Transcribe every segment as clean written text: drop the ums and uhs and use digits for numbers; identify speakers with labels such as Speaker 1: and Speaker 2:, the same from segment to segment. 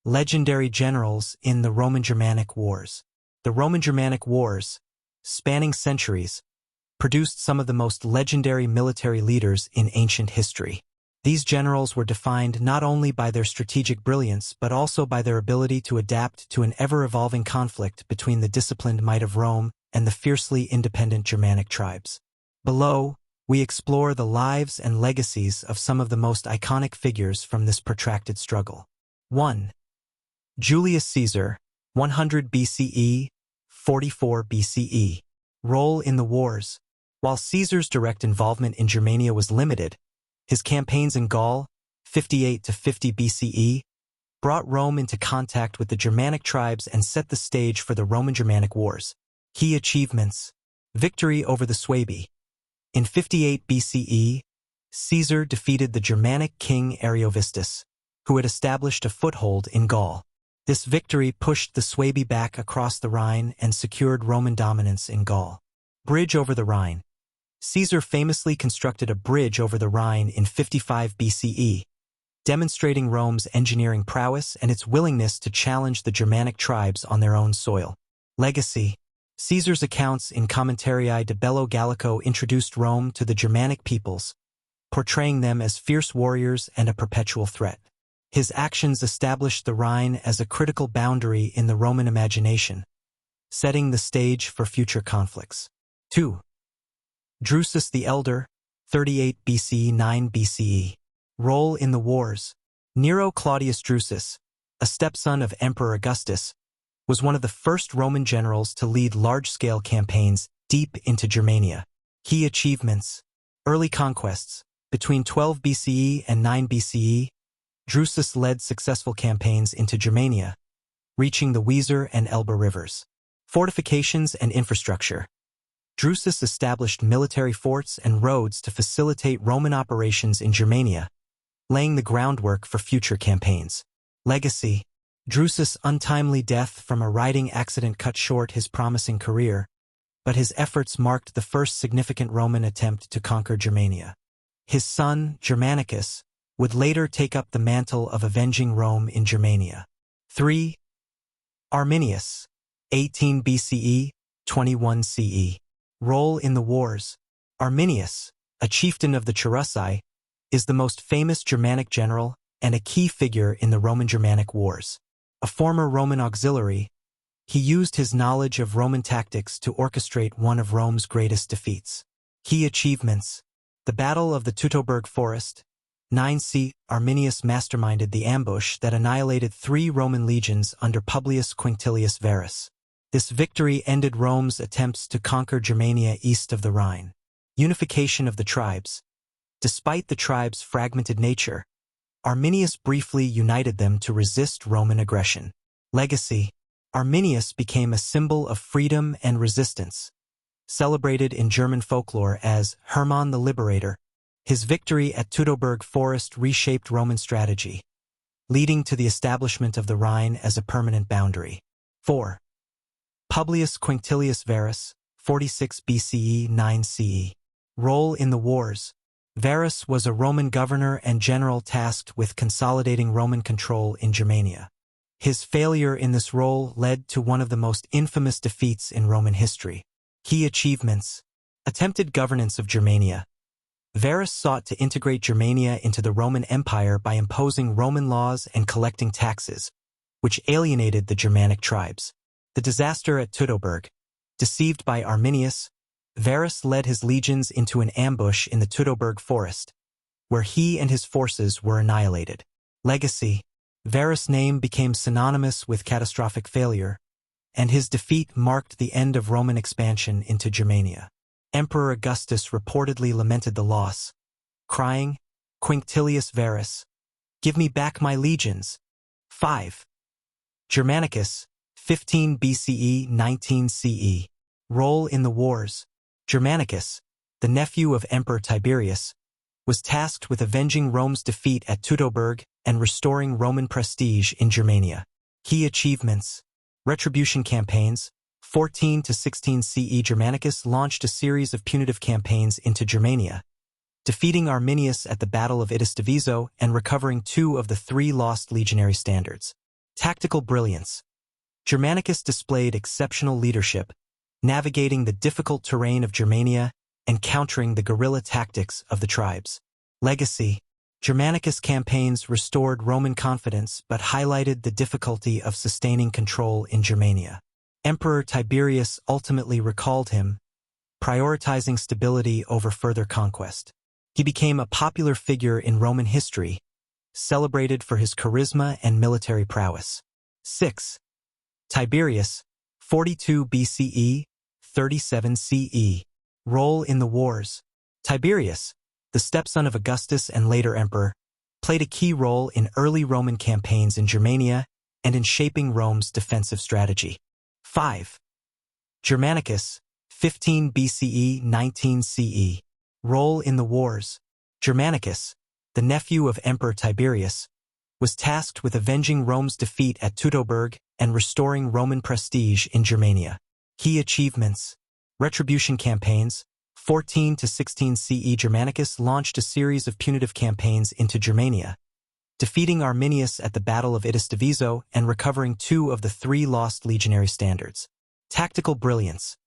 Speaker 1: Legendary generals in the Roman-Germanic Wars. The Roman-Germanic Wars, spanning centuries, produced some of the most legendary military leaders in ancient history. These generals were defined not only by their strategic brilliance but also by their ability to adapt to an ever-evolving conflict between the disciplined might of Rome and the fiercely independent Germanic tribes. Below, we explore the lives and legacies of some of the most iconic figures from this protracted struggle. 1. Julius Caesar, 100 BCE, 44 BCE. Role in the wars. While Caesar's direct involvement in Germania was limited, his campaigns in Gaul, 58 to 50 BCE, brought Rome into contact with the Germanic tribes and set the stage for the Roman-Germanic Wars. Key achievements. Victory over the Suebi. In 58 BCE, Caesar defeated the Germanic king Ariovistus, who had established a foothold in Gaul. This victory pushed the Suebi back across the Rhine and secured Roman dominance in Gaul. Bridge over the Rhine. Caesar famously constructed a bridge over the Rhine in 55 BCE, demonstrating Rome's engineering prowess and its willingness to challenge the Germanic tribes on their own soil. Legacy. Caesar's accounts in Commentarii de Bello Gallico introduced Rome to the Germanic peoples, portraying them as fierce warriors and a perpetual threat. His actions established the Rhine as a critical boundary in the Roman imagination, setting the stage for future conflicts. 2. Drusus the Elder, 38 BCE, 9 BCE. Role in the wars. Nero Claudius Drusus, a stepson of Emperor Augustus, was one of the first Roman generals to lead large-scale campaigns deep into Germania. Key achievements. Early conquests. Between 12 BCE and 9 BCE, Drusus led successful campaigns into Germania, reaching the Weser and Elbe rivers. Fortifications and infrastructure. Drusus established military forts and roads to facilitate Roman operations in Germania, laying the groundwork for future campaigns. Legacy. Drusus' untimely death from a riding accident cut short his promising career, but his efforts marked the first significant Roman attempt to conquer Germania. His son, Germanicus, would later take up the mantle of avenging Rome in Germania. 3. Arminius, 18 BCE, 21 CE. Role in the wars. Arminius, a chieftain of the Cherusei, is the most famous Germanic general and a key figure in the Roman-Germanic Wars. A former Roman auxiliary, he used his knowledge of Roman tactics to orchestrate one of Rome's greatest defeats. Key achievements. The Battle of the Teutoburg Forest, 9c. Arminius masterminded the ambush that annihilated 3 Roman legions under Publius Quinctilius Varus. This victory ended Rome's attempts to conquer Germania east of the Rhine. Unification of the tribes. Despite the tribes' fragmented nature, Arminius briefly united them to resist Roman aggression. Legacy. Arminius became a symbol of freedom and resistance. Celebrated in German folklore as Hermann the Liberator, his victory at Teutoburg Forest reshaped Roman strategy, leading to the establishment of the Rhine as a permanent boundary. 4. Publius Quinctilius Varus, 46 BCE, 9 CE. Role in the wars. Varus was a Roman governor and general tasked with consolidating Roman control in Germania. His failure in this role led to one of the most infamous defeats in Roman history. Key achievements. Attempted governance of Germania. Varus sought to integrate Germania into the Roman Empire by imposing Roman laws and collecting taxes, which alienated the Germanic tribes. The disaster at Teutoburg. Deceived by Arminius, Varus led his legions into an ambush in the Teutoburg Forest, where he and his forces were annihilated. Legacy. Varus' name became synonymous with catastrophic failure, and his defeat marked the end of Roman expansion into Germania. Emperor Augustus reportedly lamented the loss, crying, "Quinctilius Varus, give me back my legions." 5. Germanicus, 15 BCE, 19 CE. Role in the wars. Germanicus, the nephew of Emperor Tiberius, was tasked with avenging Rome's defeat at Teutoburg and restoring Roman prestige in Germania. Key achievements. Retribution campaigns. 14 to 16 CE. Germanicus launched a series of punitive campaigns into Germania, defeating Arminius at the Battle of Itus Diviso and recovering 2 of the 3 lost legionary standards. Tactical brilliance. Germanicus displayed exceptional leadership, navigating the difficult terrain of Germania and countering the guerrilla tactics of the tribes. Legacy. Germanicus' campaigns restored Roman confidence but highlighted the difficulty of sustaining control in Germania. Emperor Tiberius ultimately recalled him, prioritizing stability over further conquest. He became a popular figure in Roman history, celebrated for his charisma and military prowess. 6. Tiberius, 42 BCE, 37 CE. Role in the wars. Tiberius, the stepson of Augustus and later emperor, played a key role in early Roman campaigns in Germania and in shaping Rome's defensive strategy. 5. Germanicus, 15 BCE, 19 CE. Role in the wars. Germanicus, the nephew of Emperor Tiberius, was tasked with avenging Rome's defeat at Teutoburg and restoring Roman prestige in Germania. Key achievements. Retribution campaigns. 14 to 16 CE. Germanicus launched a series of punitive campaigns into Germania, defeating Arminius at the Battle of Idistavizo and recovering 2 of the 3 lost legionary standards. Tactical brilliance.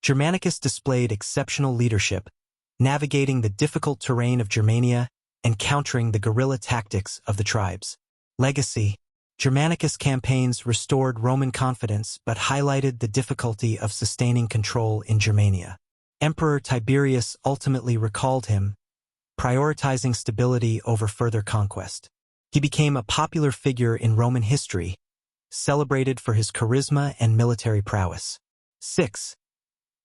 Speaker 1: Germanicus displayed exceptional leadership, navigating the difficult terrain of Germania and countering the guerrilla tactics of the tribes. Legacy. Germanicus' campaigns restored Roman confidence but highlighted the difficulty of sustaining control in Germania. Emperor Tiberius ultimately recalled him, prioritizing stability over further conquest. He became a popular figure in Roman history, celebrated for his charisma and military prowess. 6.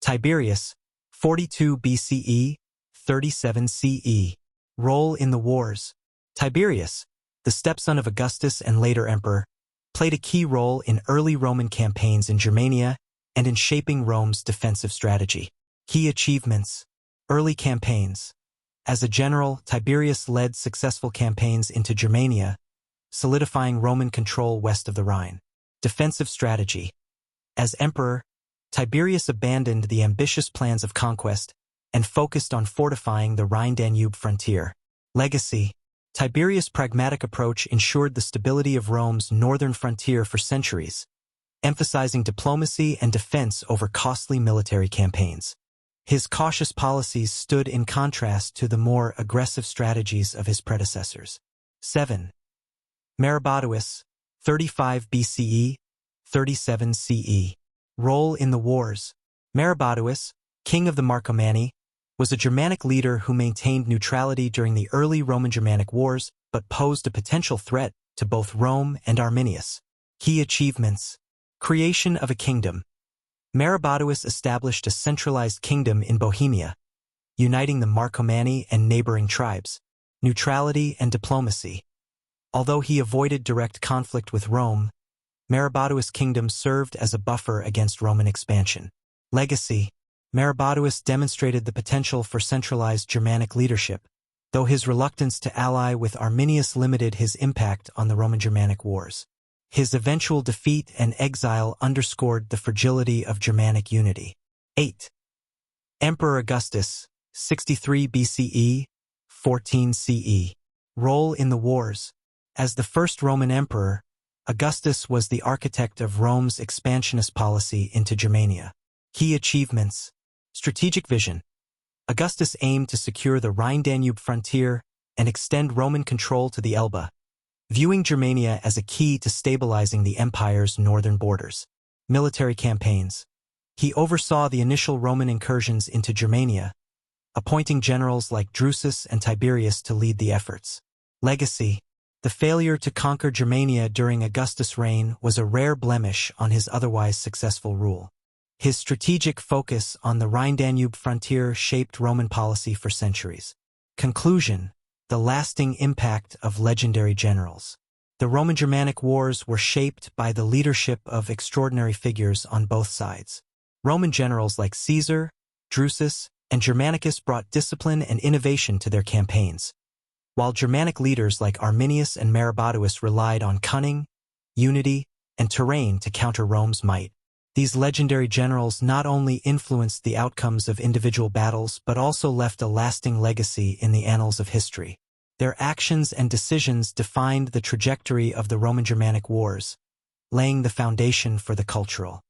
Speaker 1: Tiberius, 42 BCE, 37 CE. Role in the wars. Tiberius, the stepson of Augustus and later emperor, played a key role in early Roman campaigns in Germania and in shaping Rome's defensive strategy. Key achievements. Early campaigns. As a general, Tiberius led successful campaigns into Germania, solidifying Roman control west of the Rhine. Defensive strategy. As emperor, Tiberius abandoned the ambitious plans of conquest and focused on fortifying the Rhine-Danube frontier. Legacy. Tiberius' pragmatic approach ensured the stability of Rome's northern frontier for centuries, emphasizing diplomacy and defense over costly military campaigns. His cautious policies stood in contrast to the more aggressive strategies of his predecessors. 7. Maroboduus, 35 BCE, 37 CE. Role in the wars. Maroboduus, king of the Marcomanni, was a Germanic leader who maintained neutrality during the early Roman-Germanic wars but posed a potential threat to both Rome and Arminius. Key achievements. Creation of a kingdom. Maroboduus established a centralized kingdom in Bohemia, uniting the Marcomanni and neighboring tribes. Neutrality and diplomacy. Although he avoided direct conflict with Rome, Maroboduus' kingdom served as a buffer against Roman expansion. Legacy. Maroboduus demonstrated the potential for centralized Germanic leadership, though his reluctance to ally with Arminius limited his impact on the Roman-Germanic wars. His eventual defeat and exile underscored the fragility of Germanic unity. 8. Emperor Augustus, 63 BCE, 14 CE. Role in the wars. As the first Roman emperor, Augustus was the architect of Rome's expansionist policy into Germania. Key achievements. Strategic vision. Augustus aimed to secure the Rhine-Danube frontier and extend Roman control to the Elbe, viewing Germania as a key to stabilizing the empire's northern borders. Military campaigns. He oversaw the initial Roman incursions into Germania, appointing generals like Drusus and Tiberius to lead the efforts. Legacy. The failure to conquer Germania during Augustus' reign was a rare blemish on his otherwise successful rule. His strategic focus on the Rhine-Danube frontier shaped Roman policy for centuries. Conclusion. The lasting impact of legendary generals. The Roman-Germanic wars were shaped by the leadership of extraordinary figures on both sides. Roman generals like Caesar, Drusus, and Germanicus brought discipline and innovation to their campaigns, while Germanic leaders like Arminius and Maroboduus relied on cunning, unity, and terrain to counter Rome's might. These legendary generals not only influenced the outcomes of individual battles but also left a lasting legacy in the annals of history. Their actions and decisions defined the trajectory of the Roman-Germanic wars, laying the foundation for the cultural